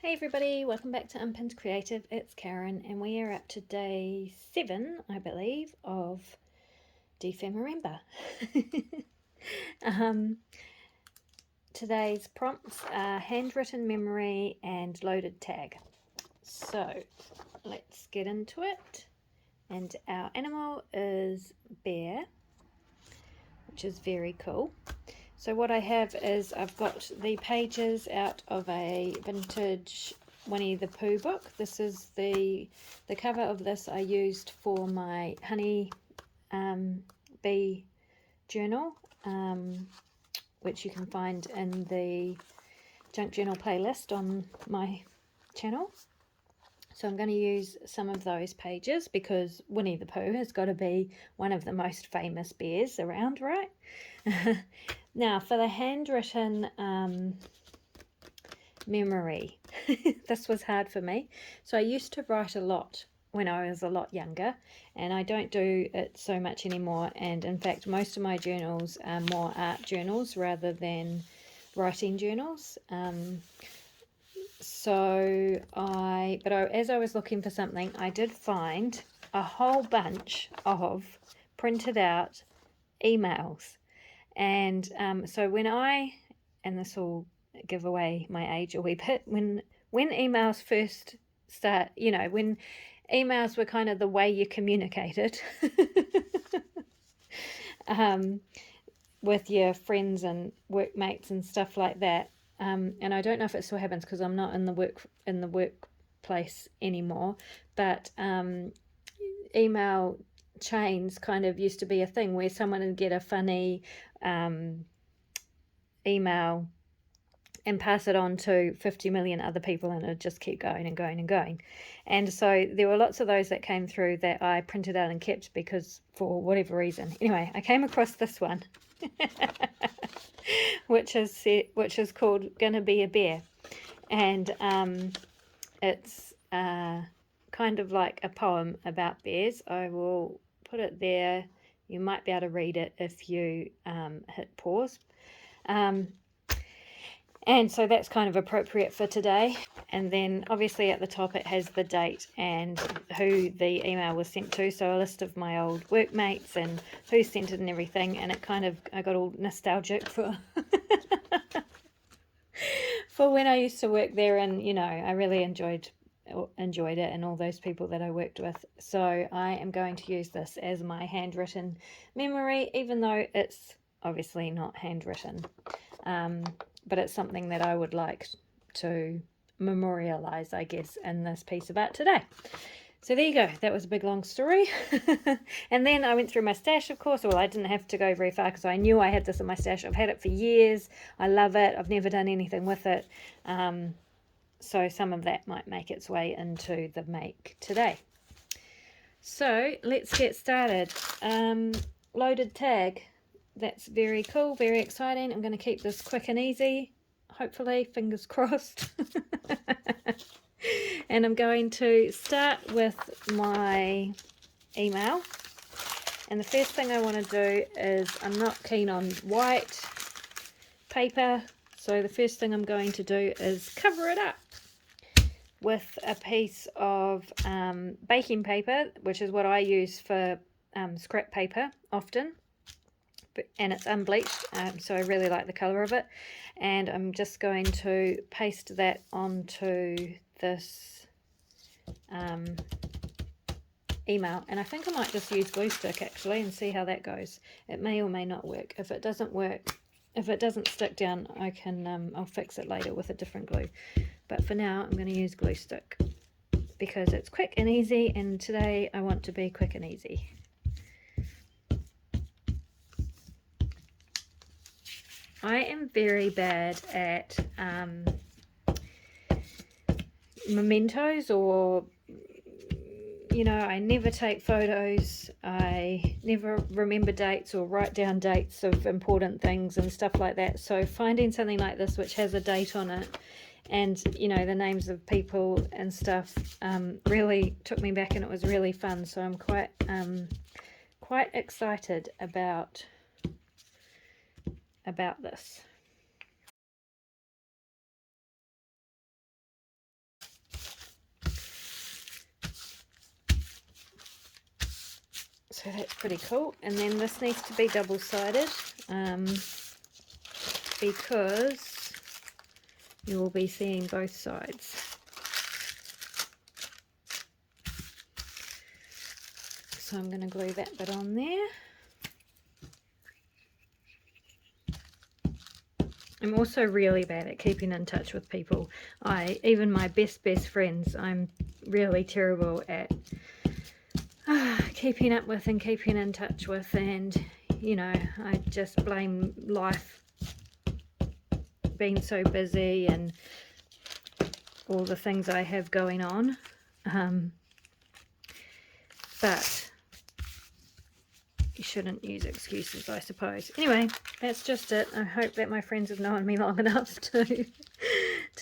Hey everybody, welcome back to Unpinned Creative. It's Karen and we are up to day 7, I believe, of dephemerember. Today's prompts are handwritten memory and loaded tag. So let's get into it. And our animal is bear, which is very cool. So what I have is I've got the pages out of a vintage Winnie the Pooh book. This is the cover of this I used for my honey bee journal, which you can find in the junk journal playlist on my channel. So I'm going to use some of those pages because Winnie the Pooh has got to be one of the most famous bears around, right? Now for the handwritten memory, this was hard for me. So I used to write a lot when I was a lot younger, and I don't do it so much anymore. And in fact, most of my journals are more art journals rather than writing journals. As I was looking for something, I did find a whole bunch of printed out emails. And so and this will give away my age a wee bit, when emails first start, when emails were kind of the way you communicated with your friends and workmates and stuff like that. And I don't know if it still happens because I'm not in the workplace anymore, but email chains kind of used to be a thing where someone would get a funny email and pass it on to 50 million other people, and it would just keep going and going and going. And so there were lots of those that came through that I printed out and kept because for whatever reason. Anyway, I came across this one which is called Gonna Be a Bear, and it's kind of like a poem about bears. I will put it there. You might be able to read it if you hit pause. And so that's kind of appropriate for today. And then obviously at the top it has the date and who the email was sent to. So a list of my old workmates and who sent it and everything. And I got all nostalgic for for when I used to work there, and I really enjoyed it and all those people that I worked with. So I am going to use this as my handwritten memory, even though it's obviously not handwritten. But it's something that I would like to memorialize, I guess, in this piece of art today. So there you go. That was a big long story. And then I went through my stash, of course. Well, I didn't have to go very far because I knew I had this in my stash. I've had it for years. I love it. I've never done anything with it. So some of that might make its way into the make today. So let's get started. Loaded tag. That's very cool, very exciting. I'm going to keep this quick and easy, hopefully, fingers crossed. And I'm going to start with my email. And the first thing I want to do is, I'm not keen on white paper, so the first thing I'm going to do is cover it up with a piece of baking paper, which is what I use for scrap paper often. And it's unbleached, so I really like the colour of it. And I'm just going to paste that onto this email, and I think I might just use glue stick actually and see how that goes. It may or may not work. If it doesn't work, if it doesn't stick down, I can I'll fix it later with a different glue, but for now I'm going to use glue stick because it's quick and easy, and today I want to be quick and easy. I am very bad at mementos, or I never take photos. I never remember dates or write down dates of important things and stuff like that. So finding something like this which has a date on it and the names of people and stuff really took me back, and it was really fun. So I'm quite excited about this. So that's pretty cool. And then this needs to be double-sided because you will be seeing both sides. So I'm going to glue that bit on there. I'm also really bad at keeping in touch with people. Even my best friends, I'm really terrible at keeping up with and keeping in touch with, and you know, I just blame life being so busy and all the things I have going on. But you shouldn't use excuses, I suppose. Anyway, that's just it. I hope that my friends have known me long enough to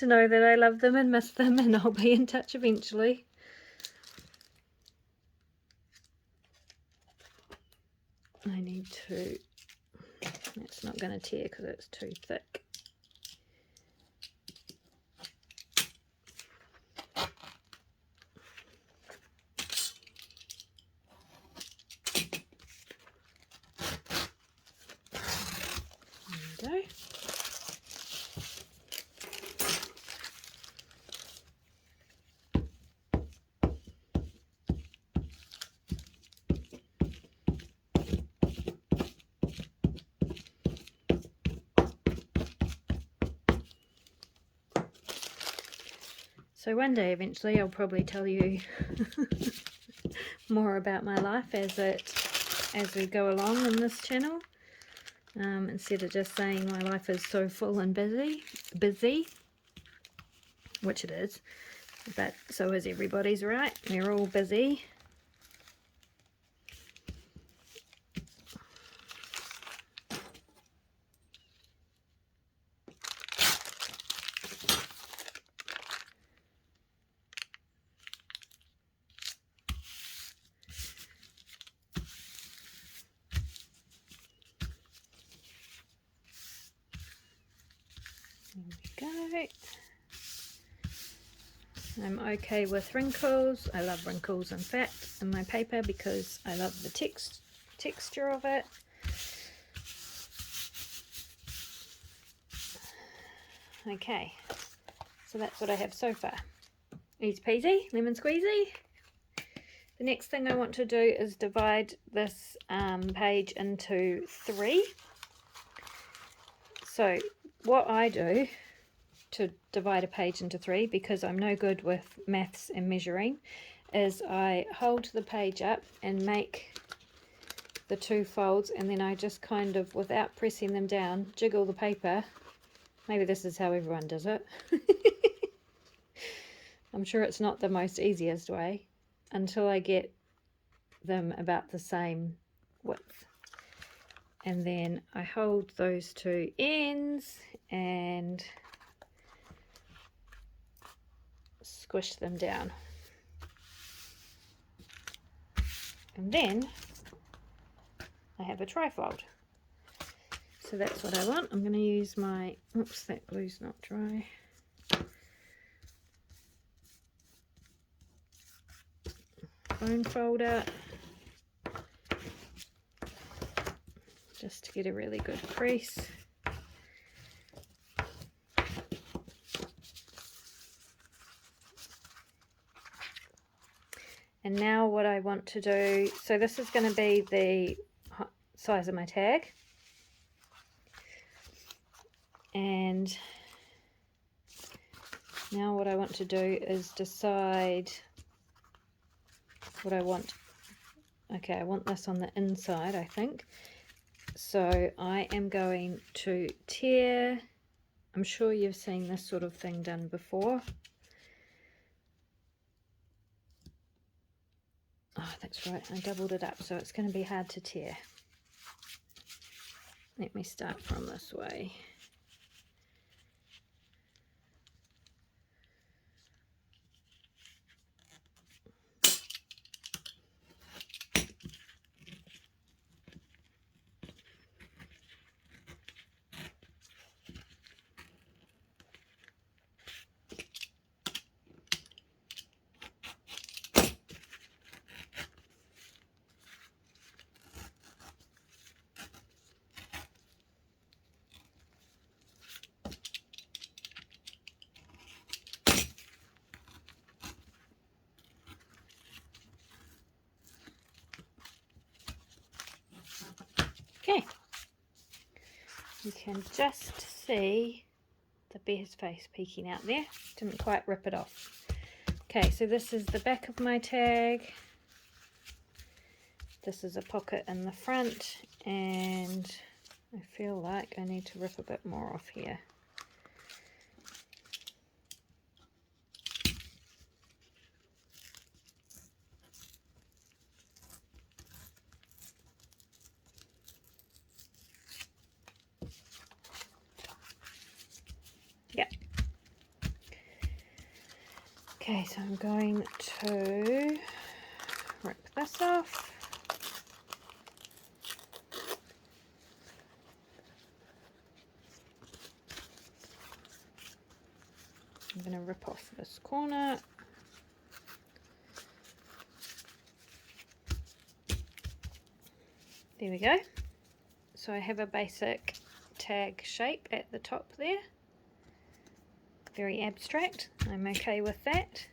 know that I love them and miss them, and I'll be in touch eventually. I need to... It's not going to tear because it's too thick. There we go. So one day eventually I'll probably tell you more about my life as we go along in this channel, instead of just saying my life is so full and busy, which it is, but so is everybody's, right? We're all busy. There we go. I'm okay with wrinkles. I love wrinkles, in fact, in my paper because I love the texture of it. Okay, so that's what I have so far. Easy peasy, lemon squeezy. The next thing I want to do is divide this page into 3. So what I do to divide a page into 3, because I'm no good with maths and measuring, is I hold the page up and make the 2 folds, and then I just kind of, without pressing them down, jiggle the paper. Maybe this is how everyone does it. I'm sure it's not the most easiest way, until I get them about the same width. And then I hold those 2 ends and squish them down. And then I have a trifold. So that's what I want. I'm going to use my, oops, that glue's not dry. Bone folder, just to get a really good crease. And now what I want to do, so this is going to be the size of my tag. And now what I want to do is decide what I want. Okay, I want this on the inside, I think. So I am going to tear. I'm sure you've seen this sort of thing done before. Oh, that's right, I doubled it up, so it's going to be hard to tear. Let me start from this way. You can just see the bear's face peeking out there. Didn't quite rip it off. Okay, so this is the back of my tag. This is a pocket in the front, and I feel like I need to rip a bit more off here. Yep. Okay, so I'm going to rip this off. I'm going to rip off this corner. There we go. So I have a basic tag shape at the top there. Very abstract. I'm okay with that.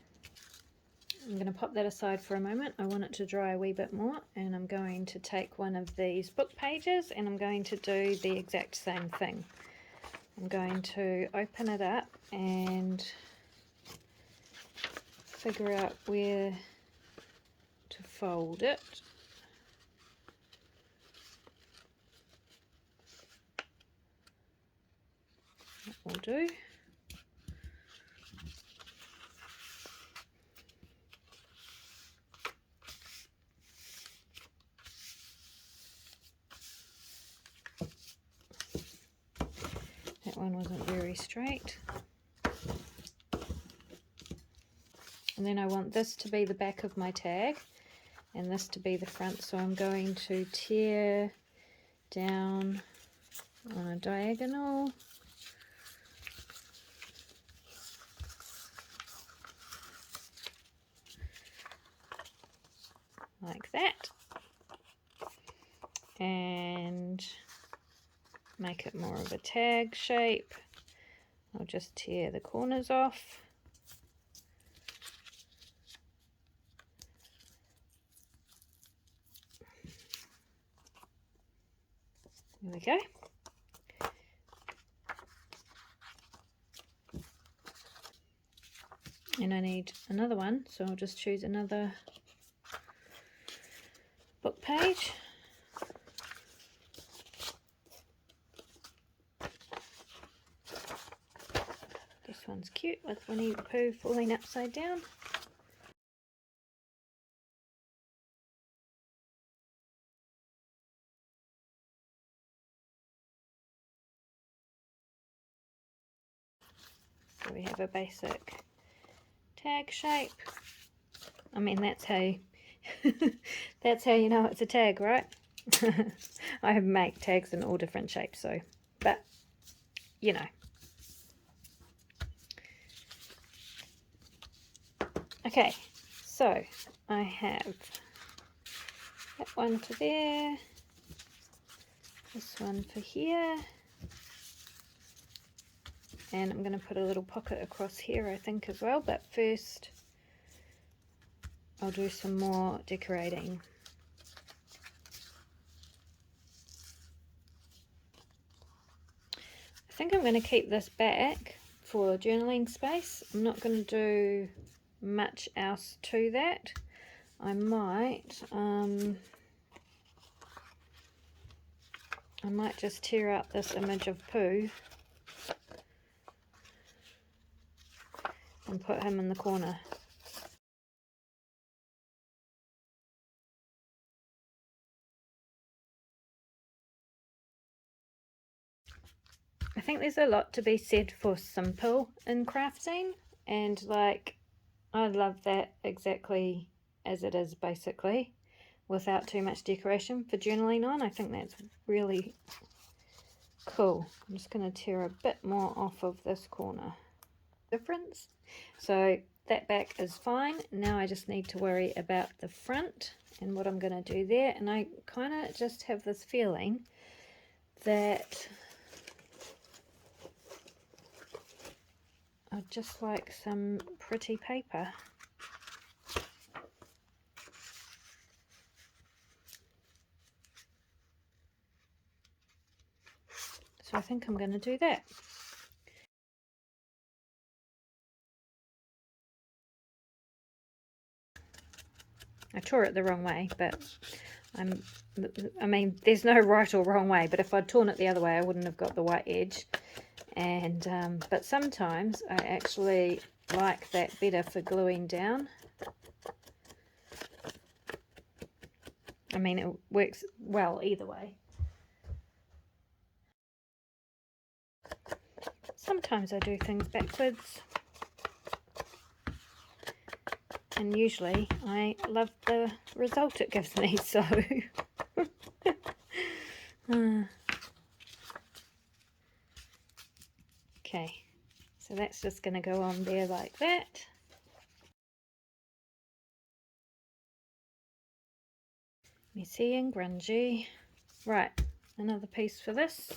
I'm going to pop that aside for a moment. I want it to dry a wee bit more, and I'm going to take one of these book pages and I'm going to do the exact same thing. I'm going to open it up and figure out where to fold it. That will do. That one wasn't very straight. And then I want this to be the back of my tag and this to be the front, so I'm going to tear down on a diagonal like that and make it more of a tag shape. I'll just tear the corners off. There we go. And I need another one, so I'll just choose another book page. This one's cute with Winnie the Pooh falling upside down. So we have a basic tag shape. I mean, that's how that's how you know it's a tag, right? I make tags in all different shapes, so, but you know. Okay, so I have that one for there, this one for here, and I'm going to put a little pocket across here I think as well, but first I'll do some more decorating. I think I'm going to keep this back for journaling space. I'm not going to do much else to that. I might just tear out this image of Pooh and put him in the corner. I think there's a lot to be said for simple in crafting, and like I love that exactly as it is, basically, without too much decoration for journaling on. I think that's really cool. I'm just going to tear a bit more off of this corner. Difference. So that back is fine. Now I just need to worry about the front and what I'm going to do there. And I kind of just have this feeling that I'd just like some pretty paper. So I think I'm going to do that. I tore it the wrong way, but I mean, there's no right or wrong way, but if I'd torn it the other way, I wouldn't have got the white edge. And but sometimes I actually like that better for gluing down. I mean, it works well either way. Sometimes I do things backwards. And usually I love the result it gives me, so okay, so that's just going to go on there like that. Messy and grungy. Right, another piece for this.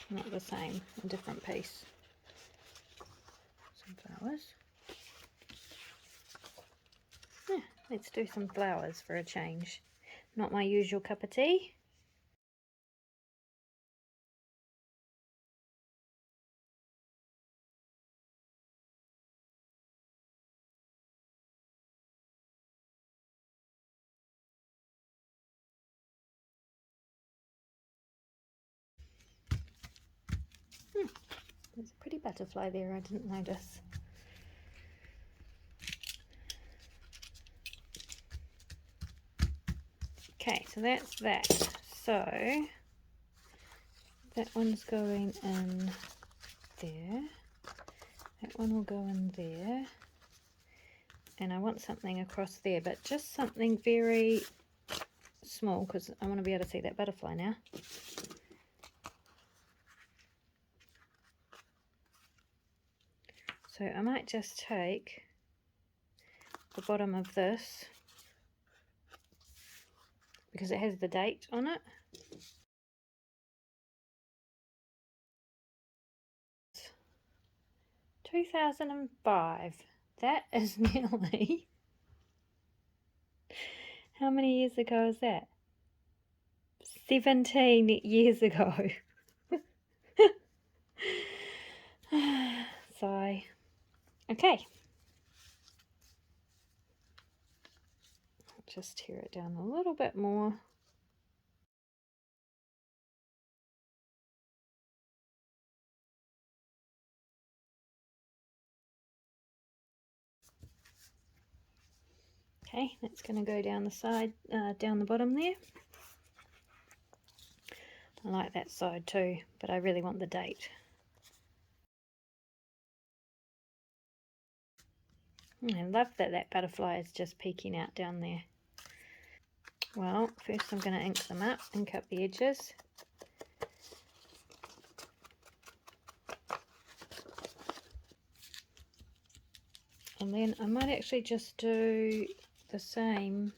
Not the same, a different piece. Some flowers. Yeah, let's do some flowers for a change. Not my usual cup of tea. There's a pretty butterfly there, I didn't notice. Okay, so that's that. So that one's going in there. That one will go in there. And I want something across there, but just something very small because I want to be able to see that butterfly now. So I might just take the bottom of this because it has the date on it. "2005. That is nearly... How many years ago is that? 17 years ago. Sigh. Okay. Just tear it down a little bit more. Okay, that's going to go down the side, down the bottom there. I like that side too, but I really want the date. I love that that butterfly is just peeking out down there. Well, first I'm going to ink them up, ink up the edges. And then I might actually just do the same.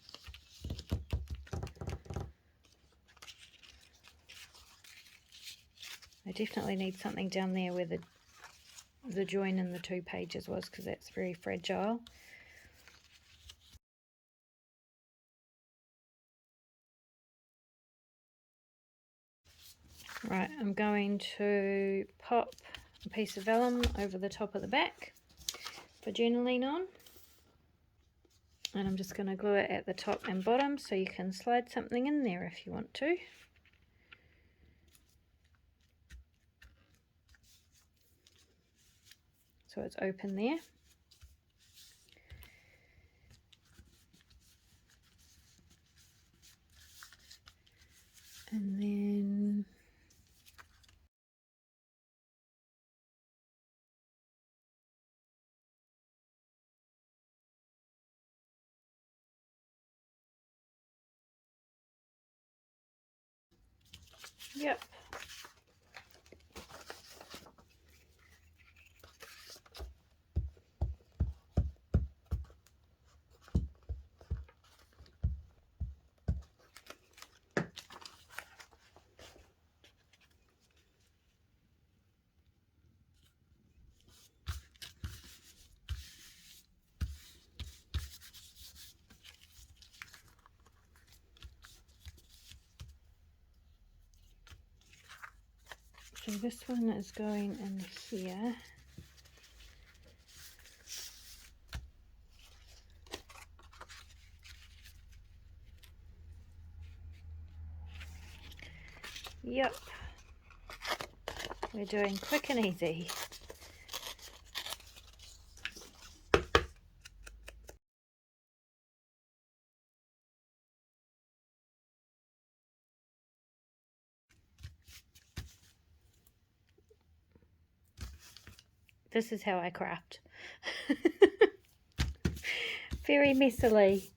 I definitely need something down there where the join in the two pages was, because that's very fragile. Right, I'm going to pop a piece of vellum over the top of the back for journaling on. And I'm just going to glue it at the top and bottom so you can slide something in there if you want to. So it's open there. And then yep. So this one is going in here. Yep, we're doing quick and easy. This is how I craft. Very messily.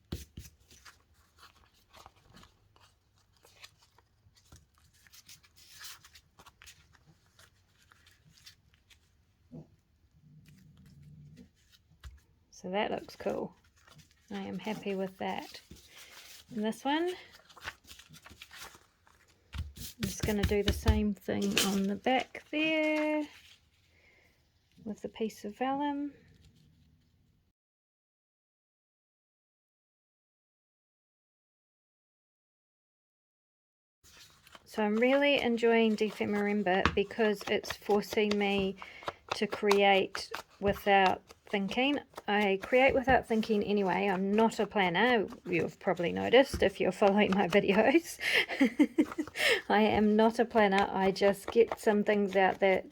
So that looks cool. I am happy with that. And this one, I'm just going to do the same thing on the back there with the piece of vellum. So I'm really enjoying dephemerember because it's forcing me to create without thinking. I create without thinking anyway. I'm not a planner. You've probably noticed if you're following my videos. I am not a planner. I just get some things out that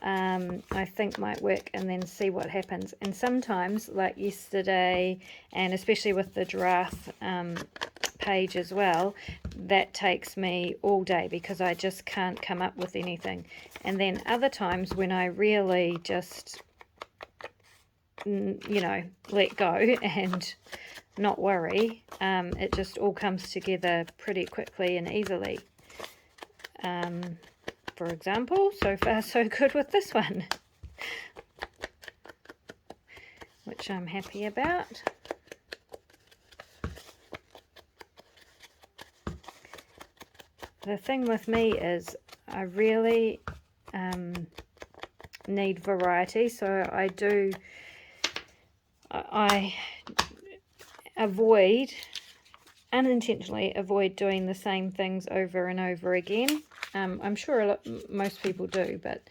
I think might work and then see what happens. And sometimes, like yesterday, and especially with the giraffe page as well, that takes me all day because I just can't come up with anything. And then other times when I really just, you know, let go and not worry, it just all comes together pretty quickly and easily. For example, so far so good with this one, which I'm happy about. The thing with me is I really need variety, so I unintentionally avoid doing the same things over and over again. I'm sure most people do, but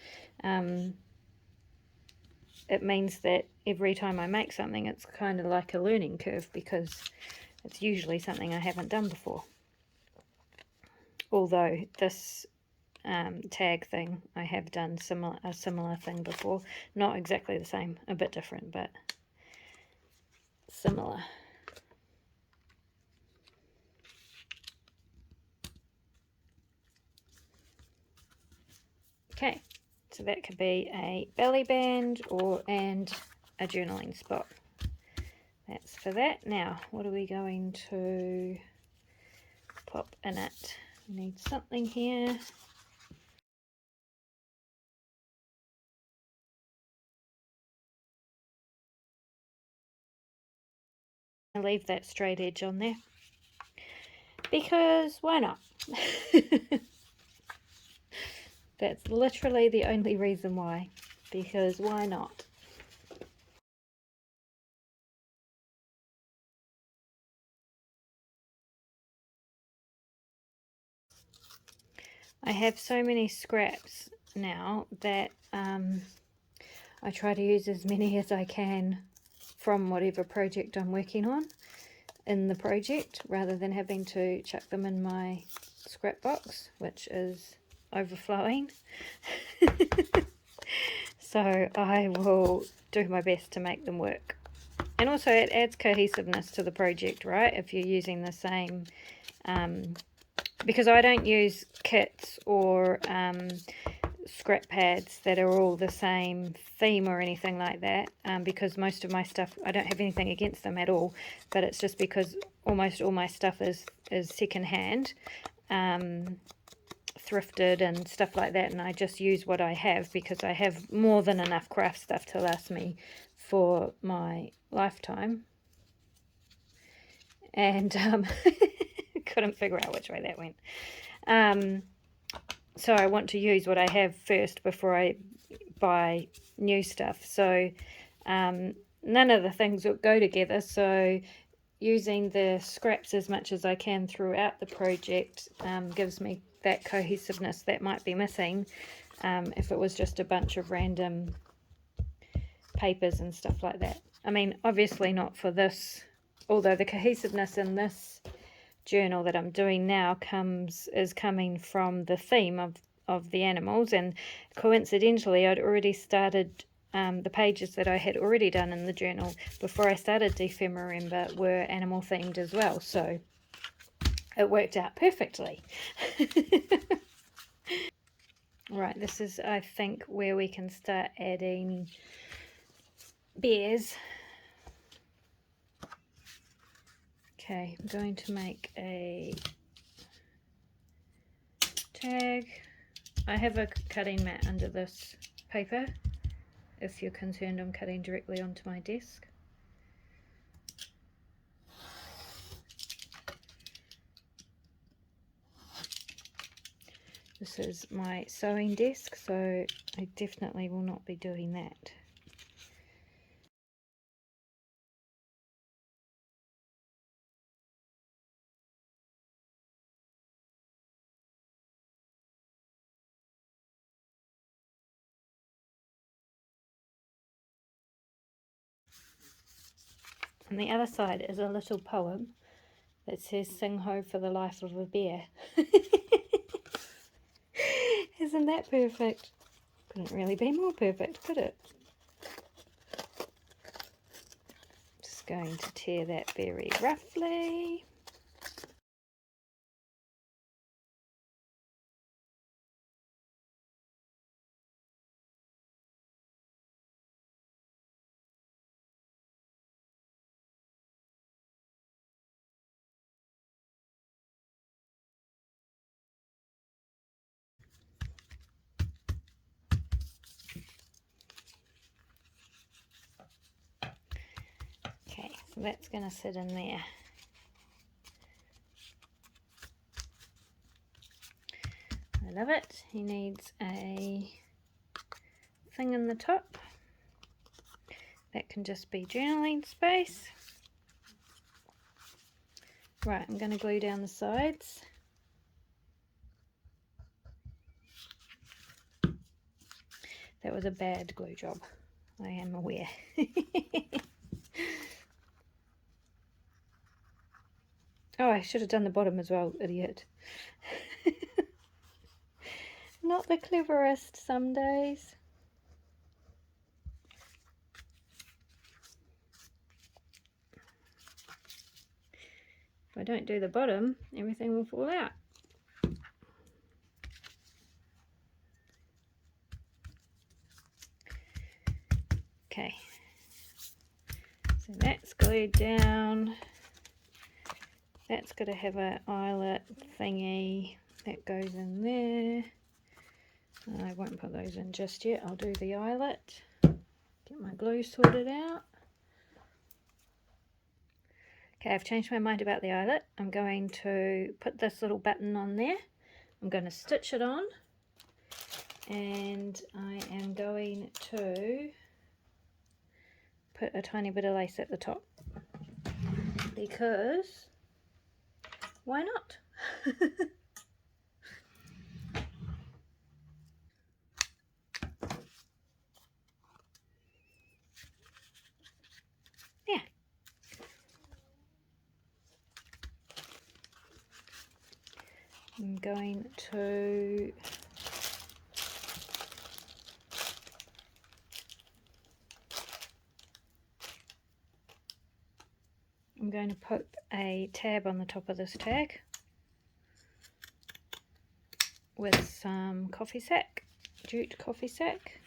it means that every time I make something, it's kind of like a learning curve because it's usually something I haven't done before. Although this tag thing, I have done a similar thing before. Not exactly the same, a bit different, but similar. Okay, so that could be a belly band and a journaling spot. That's for that. Now, what are we going to pop in it? We need something here. I'll leave that straight edge on there because why not? That's literally the only reason why, because why not? I have so many scraps now that I try to use as many as I can from whatever project I'm working on in the project, rather than having to chuck them in my scrap box, which is overflowing. So I will do my best to make them work. And also it adds cohesiveness to the project, right? If you're using the same, because I don't use kits or scrap pads that are all the same theme or anything like that, because most of my stuff, I don't have anything against them at all, but it's just because almost all my stuff is secondhand, thrifted and stuff like that, and I just use what I have because I have more than enough craft stuff to last me for my lifetime. And couldn't figure out which way that went. So I want to use what I have first before I buy new stuff. So none of the things will go together, so using the scraps as much as I can throughout the project gives me that cohesiveness that might be missing if it was just a bunch of random papers and stuff like that. I mean, obviously not for this, although the cohesiveness in this journal that I'm doing now is coming from the theme of the animals, and coincidentally I'd already started the pages that I had already done in the journal before I started dephemerember were animal themed as well, so it worked out perfectly. Right, this is, I think, where we can start adding bears. Okay, I'm going to make a tag. I have a cutting mat under this paper if you're concerned I'm cutting directly onto my desk. This is my sewing desk, so I definitely will not be doing that. On the other side is a little poem that says, "Sing ho for the life of a bear." Isn't that perfect? Couldn't really be more perfect, could it? Just going to tear that very roughly. Okay, so that's going to sit in there. I love it. He needs a thing in the top. That can just be journaling space. Right, I'm going to glue down the sides. That was a bad glue job, I am aware. Oh, I should have done the bottom as well, idiot. Not the cleverest some days. If I don't do the bottom, everything will fall out. Okay, so that's glued down. That's got to have an eyelet thingy that goes in there. I won't put those in just yet. I'll do the eyelet. Get my glue sorted out. Okay, I've changed my mind about the eyelet. I'm going to put this little button on there. I'm going to stitch it on, and I am going to put a tiny bit of lace at the top, because why not? Yeah. I'm going to put a tab on the top of this tag with some coffee sack, jute coffee sack.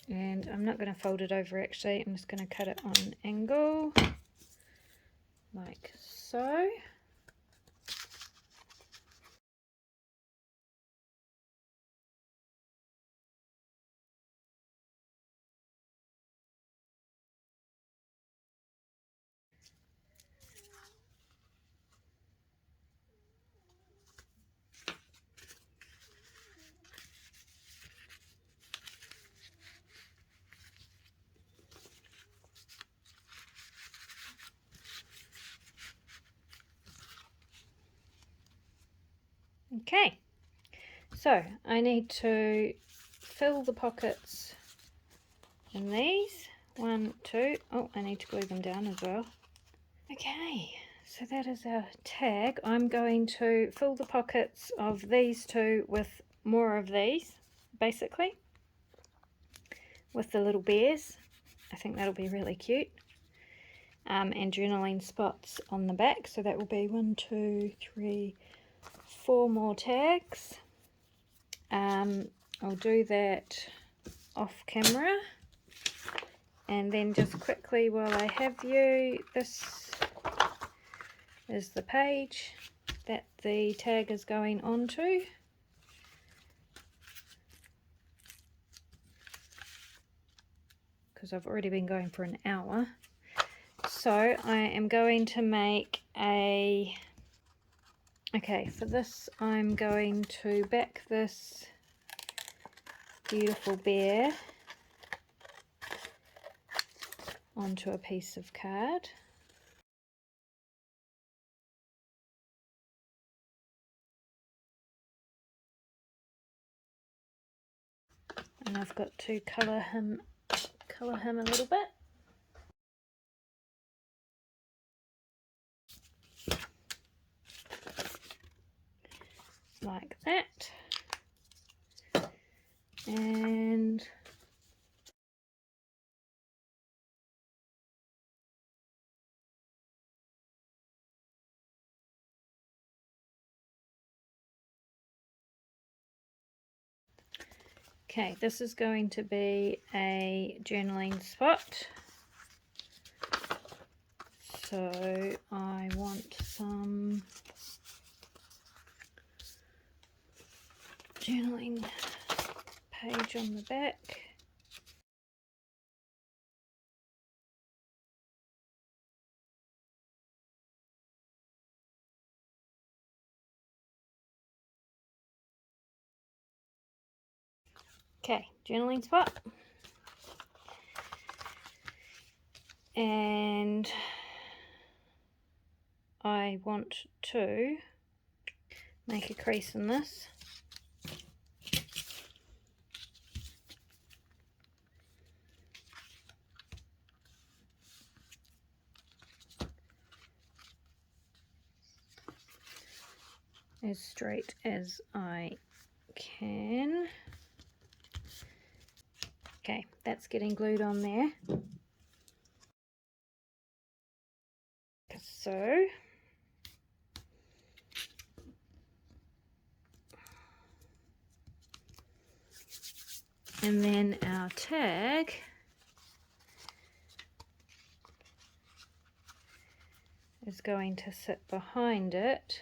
And I'm not going to fold it over actually, I'm just going to cut it on an angle, like so. Okay, so I need to fill the pockets in these. 1, 2. Oh, I need to glue them down as well. Okay, so that is our tag. I'm going to fill the pockets of these two with more of these, basically, with the little bears. I think that'll be really cute. And journaling spots on the back, so that will be 1, 2, 3, 4 more tags. I'll do that off camera, and then just quickly while I have you, this is the page that the tag is going onto. Because I've already been going for an hour. So I am going to make a, okay, for this I'm going to back this beautiful bear onto a piece of card. And I've got to colour him a little bit. Like that. And okay, this is going to be a journaling spot. So I want some journaling page on the back. Okay, journaling spot. And I want to make a crease in this. As straight as I can. Okay, that's getting glued on there. So, and then our tag is going to sit behind it,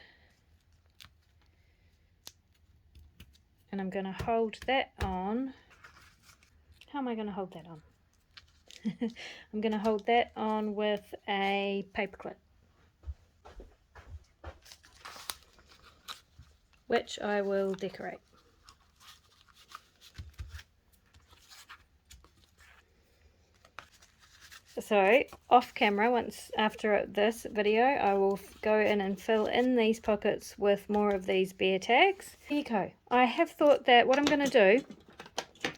and I'm going to hold that on. How am I going to hold that on? I'm going to hold that on with a paper clip, which I will decorate. So off camera, once after this video, I will go in and fill in these pockets with more of these bear tags. There you go. I have thought that what I'm going to do,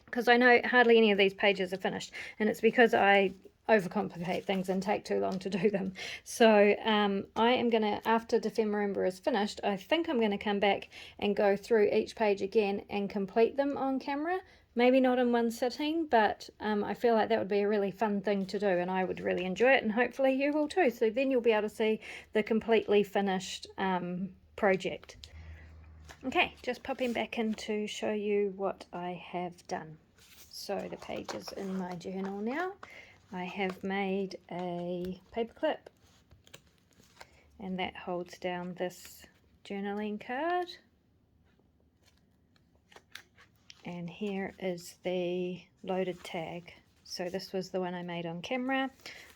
because I know hardly any of these pages are finished, and it's because I overcomplicate things and take too long to do them. So I am going to, after dephemerember is finished, I think I'm going to come back and go through each page again and complete them on camera. Maybe not in one sitting, but I feel like that would be a really fun thing to do, and I would really enjoy it, and hopefully you will too. So then you'll be able to see the completely finished project. Okay, just popping back in to show you what I have done. So the page is in my journal now. I have made a paper clip, and that holds down this journaling card. And here is the loaded tag. So this was the one I made on camera.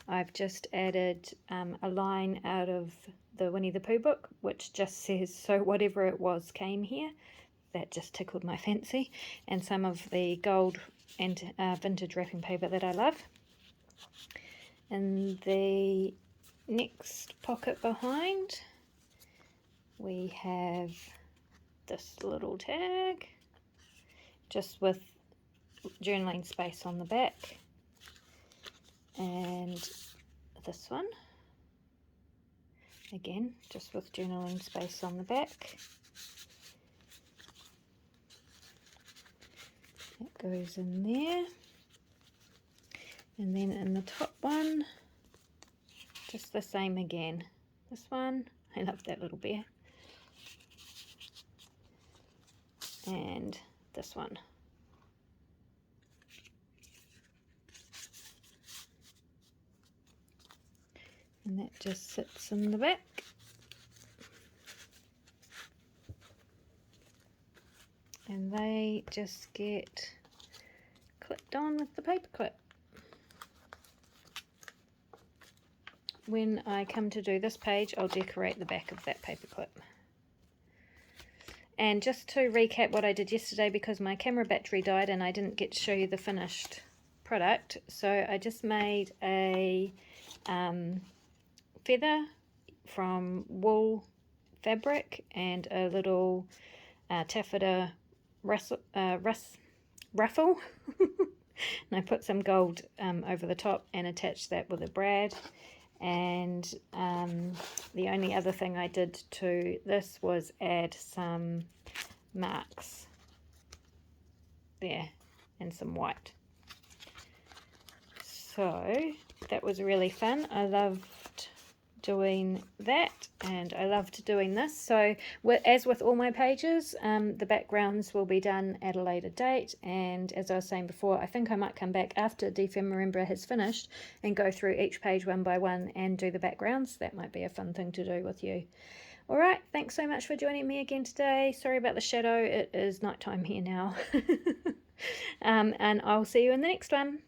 I've just added a line out of the Winnie the Pooh book, which just says, so whatever it was came here. That just tickled my fancy. And some of the gold and vintage wrapping paper that I love. In the next pocket behind, we have this little tag, just with journaling space on the back, and this one again just with journaling space on the back. That goes in there, and then in the top one just the same again. This one, I love that little bear, and this one. And that just sits in the back. And they just get clipped on with the paper clip. When I come to do this page, I'll decorate the back of that paper clip. And just to recap what I did yesterday, because my camera battery died and I didn't get to show you the finished product, so I just made a feather from wool fabric and a little taffeta ruffle. And I put some gold over the top and attached that with a brad. And the only other thing I did to this was add some marks there and some white. So that was really fun. I loved doing that, and I loved doing this. So as with all my pages, the backgrounds will be done at a later date, and as I was saying before, I think I might come back after dephemerember has finished and go through each page one by one and do the backgrounds. That might be a fun thing to do with you. Alright, thanks so much for joining me again today. Sorry about the shadow, it is nighttime here now. And I'll see you in the next one.